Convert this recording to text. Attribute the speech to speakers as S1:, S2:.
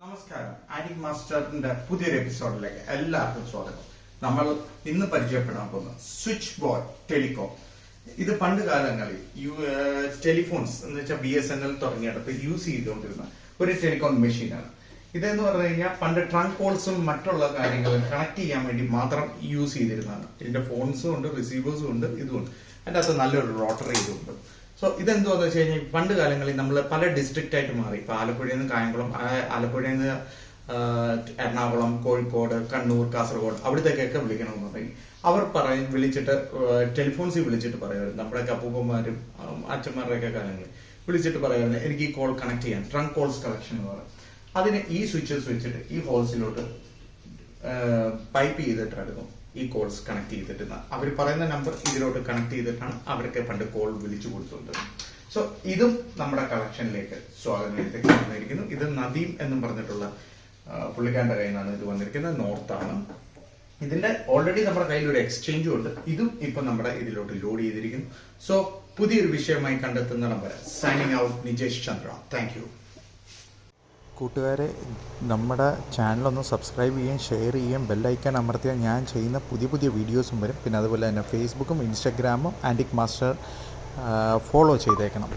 S1: നമസ്കാരം. ആന്റിക് മാസ്റ്ററിന്റെ പുതിയൊരു എപ്പിസോഡിലേക്ക് എല്ലാവർക്കും സ്വാഗതം. നമ്മൾ ഇന്ന് പരിചയപ്പെടാൻ പോകുന്ന സ്വിച്ച് ബോർഡ് ടെലികോം. ഇത് പണ്ട് കാലങ്ങളിൽ ടെലിഫോൺസ് എന്ന് വെച്ചാൽ BSNL തുടങ്ങിയെടുത്ത് യൂസ് ചെയ്തുകൊണ്ടിരുന്ന ഒരു ടെലികോം മെഷീനാണ്. ഇതെന്ന് പറഞ്ഞു കഴിഞ്ഞാൽ പണ്ട് ട്രങ്ക് കോൾസും മറ്റുള്ള കാര്യങ്ങളും കണക്ട് ചെയ്യാൻ വേണ്ടി മാത്രം യൂസ് ചെയ്തിരുന്നതാണ്. ഇതിന്റെ ഫോൺസും ഉണ്ട്, റിസീവേഴ്സും ഉണ്ട്, ഇതുമുണ്ട്. അതിൻ്റെ അകത്ത് നല്ലൊരു റോട്ടറി ഇതുണ്ട്. സോ ഇതെന്തുവാന്ന് വെച്ച് കഴിഞ്ഞാൽ പണ്ട് കാലങ്ങളിൽ നമ്മൾ പല ഡിസ്ട്രിക്റ്റ് ആയിട്ട് മാറി. ഇപ്പൊ ആലപ്പുഴയിൽ നിന്ന് കായംകുളം, ആലപ്പുഴയിൽ നിന്ന് എറണാകുളം, കോഴിക്കോട്, കണ്ണൂർ, കാസർഗോഡ് അവിടത്തേക്കൊക്കെ വിളിക്കണമെന്നുണ്ടെങ്കിൽ അവർ വിളിച്ചിട്ട് ടെലിഫോൺസിൽ വിളിച്ചിട്ട് പറയുമായിരുന്നു. നമ്മുടെ അപ്പൂപ്പന്മാരും അച്ഛന്മാരുടെയൊക്കെ കാലങ്ങളിൽ വിളിച്ചിട്ട് പറയുമായിരുന്നു, എനിക്ക് ഈ കോൾ കണക്ട് ചെയ്യാൻ, ട്രങ്ക് കോൾസ് കളക്ഷൻ എന്ന് പറയും. അതിന് ഈ സ്വിച്ചസ് വെച്ചിട്ട് ഈ ഹോൾസിലോട്ട് പൈപ്പ് ചെയ്തിട്ടായിരുന്നു ഈ കോൾസ് കണക്ട് ചെയ്തിട്ടുന്നത്. അവർ പറയുന്ന നമ്പർ ഇതിലോട്ട് കണക്ട് ചെയ്തിട്ടാണ് അവർക്ക് പണ്ട് കോൾ വിളിച്ചു കൊടുത്തുകൊണ്ടിരുന്നത്. സോ ഇതും നമ്മുടെ കളക്ഷനിലേക്ക് സ്വാഗതത്തിലേക്ക് വന്നിരിക്കുന്നു. ഇത് നദീം എന്നും പറഞ്ഞിട്ടുള്ള പുള്ളിക്കാരന്റെ കയ്യിൽ നിന്നാണ് ഇത് വന്നിരിക്കുന്നത്. നോർത്താണ്. ഇതിന്റെ ഓൾറെഡി നമ്മുടെ കയ്യിൽ ഒരു എക്സ്ചേഞ്ചും ഉണ്ട്. ഇതും ഇപ്പൊ നമ്മുടെ ഇതിലോട്ട് ലോഡ് ചെയ്തിരിക്കുന്നു. സോ പുതിയൊരു വിഷയമായി കണ്ടെത്തുന്നിടം വരെ signing out, Nijesh Chandra. Thank you.
S2: കൂട്ടുകാരെ, നമ്മുടെ ചാനലൊന്ന് സബ്സ്ക്രൈബ് ചെയ്യുകയും ഷെയർ ചെയ്യുകയും ബെല്ലൈക്കൺ അമർത്തിയാൽ ഞാൻ ചെയ്യുന്ന പുതിയ പുതിയ വീഡിയോസും വരും. പിന്നെ അതുപോലെ തന്നെ ഫേസ്ബുക്കും ഇൻസ്റ്റാഗ്രാമും ആൻറ്റിക് മാസ്റ്റർ ഫോളോ ചെയ്തേക്കണം.